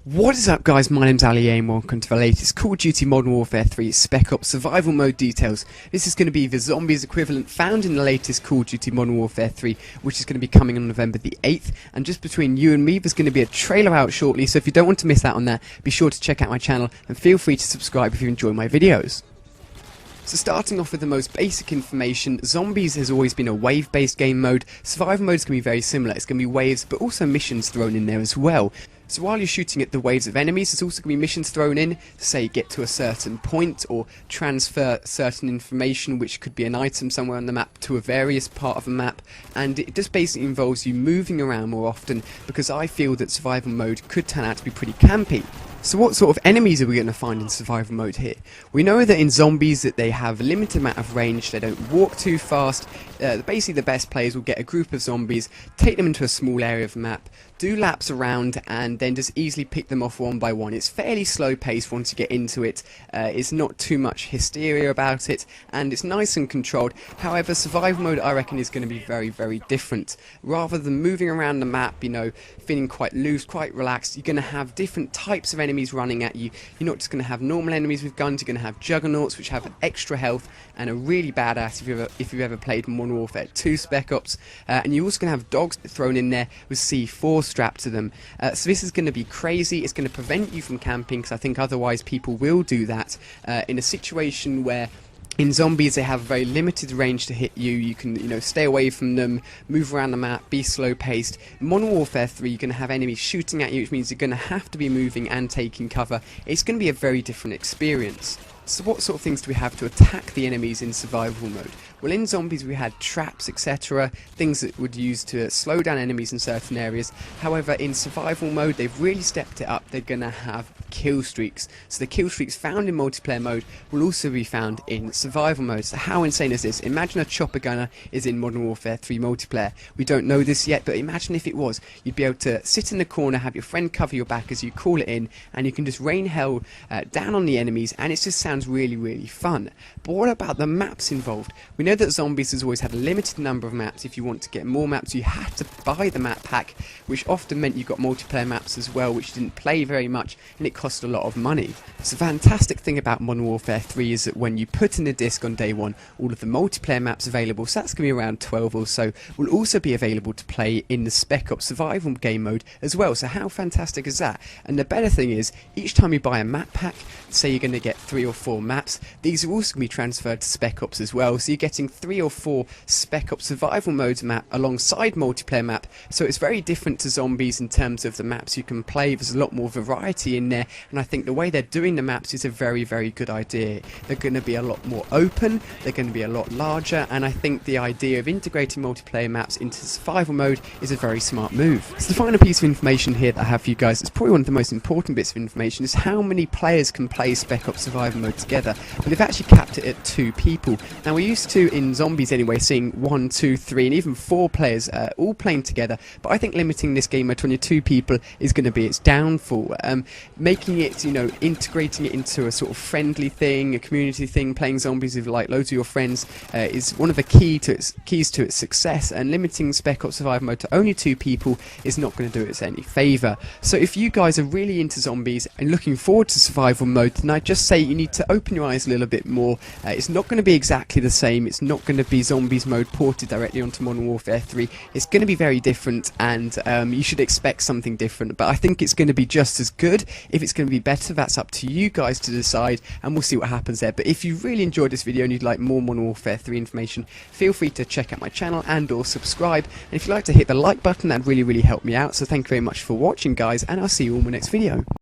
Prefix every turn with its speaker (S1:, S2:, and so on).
S1: What is up, guys? My name's Ali and welcome to the latest Call of Duty Modern Warfare 3 Spec Ops survival mode details. This is going to be the zombies equivalent found in the latest Call of Duty Modern Warfare 3, which is going to be coming on November the 8th. And just between you and me, there's going to be a trailer out shortly, so if you don't want to miss out on that, be sure to check out my channel and feel free to subscribe if you enjoy my videos. So starting off with the most basic information, Zombies has always been a wave-based game mode. Survival mode is going to be very similar. It's going to be waves, but also missions thrown in there as well. So while you're shooting at the waves of enemies, there's also going to be missions thrown in, say get to a certain point or transfer certain information, which could be an item somewhere on the map, to a various part of the map, and it just basically involves you moving around more often, because I feel that survival mode could turn out to be pretty campy. So what sort of enemies are we going to find in survival mode here? We know that in Zombies that they have a limited amount of range, they don't walk too fast. Basically the best players will get a group of zombies, take them into a small area of the map, do laps around, and then just easily pick them off one by one. It's fairly slow paced once you get into it. It's not too much hysteria about it, and it's nice and controlled. However, survival mode I reckon is going to be very, very different. Rather than moving around the map, you know, feeling quite loose, quite relaxed, you're going to have different types of enemies running at you. You're not just going to have normal enemies with guns, you're going to have juggernauts which have extra health and are really badass if you've ever played Modern Warfare 2 Spec Ops, and you're also going to have dogs thrown in there with C4 strapped to them. So this is going to be crazy. It's going to prevent you from camping, because I think otherwise people will do that in a situation where in Zombies they have very limited range to hit you. You can, you know, stay away from them, move around the map, be slow paced. Modern Warfare 3 you're going to have enemies shooting at you, which means you're going to have to be moving and taking cover. It's going to be a very different experience. So what sort of things do we have to attack the enemies in survival mode? Well, in Zombies we had traps, etc., things that would use to slow down enemies in certain areas. However, in survival mode they've really stepped it up. They're going to have kill streaks. So the kill streaks found in multiplayer mode will also be found in survival mode. So how insane is this? Imagine a chopper gunner is in Modern Warfare 3 multiplayer. We don't know this yet, but imagine if it was. You'd be able to sit in the corner, have your friend cover your back as you call it in, and you can just rain hell down on the enemies, and it just sounds really, really fun. But what about the maps involved? We know that Zombies has always had a limited number of maps. If you want to get more maps, you had to buy the map pack, which often meant you got multiplayer maps as well, which didn't play very much, and it cost a lot of money. So the fantastic thing about Modern Warfare 3 is that when you put in a disc on day one, all of the multiplayer maps available, so that's going to be around 12 or so, will also be available to play in the Spec Ops survival game mode as well. So how fantastic is that? And the better thing is, each time you buy a map pack, say you're going to get 3 or 4 maps, these are also going to be transferred to Spec Ops as well. So you're getting 3 or 4 Spec Ops survival modes map alongside multiplayer map. So it's very different to Zombies in terms of the maps you can play. There's a lot more variety in there, and I think the way they're doing the maps is a very, very good idea. They're going to be a lot more open, they're going to be a lot larger, and I think the idea of integrating multiplayer maps into survival mode is a very smart move. So the final piece of information here that I have for you guys, it's probably one of the most important bits of information, is how many players can play Spec Ops survival mode together. But they've actually capped it at 2 people. Now we're used to, in Zombies anyway, seeing 1, 2, 3 and even 4 players all playing together, but I think limiting this game mode to only 2 people is going to be its downfall. Making it, you know, integrating it into a sort of friendly thing, a community thing, playing Zombies with like loads of your friends is one of the keys to its success, and limiting Spec Ops survival mode to only 2 people is not going to do it any favour. So if you guys are really into Zombies and looking forward to survival mode, then I'd just say you need to open your eyes a little bit more. It's not going to be exactly the same. It's not going to be Zombies mode ported directly onto Modern Warfare 3. It's going to be very different, and you should expect something different, but I think it's going to be just as good. If it's going to be better, that's up to you guys to decide, and we'll see what happens there. But if you really enjoyed this video and you'd like more Modern Warfare 3 information, feel free to check out my channel and or subscribe, and if you'd like to hit the like button, that'd really, really help me out. So thank you very much for watching, guys, and I'll see you all in my next video.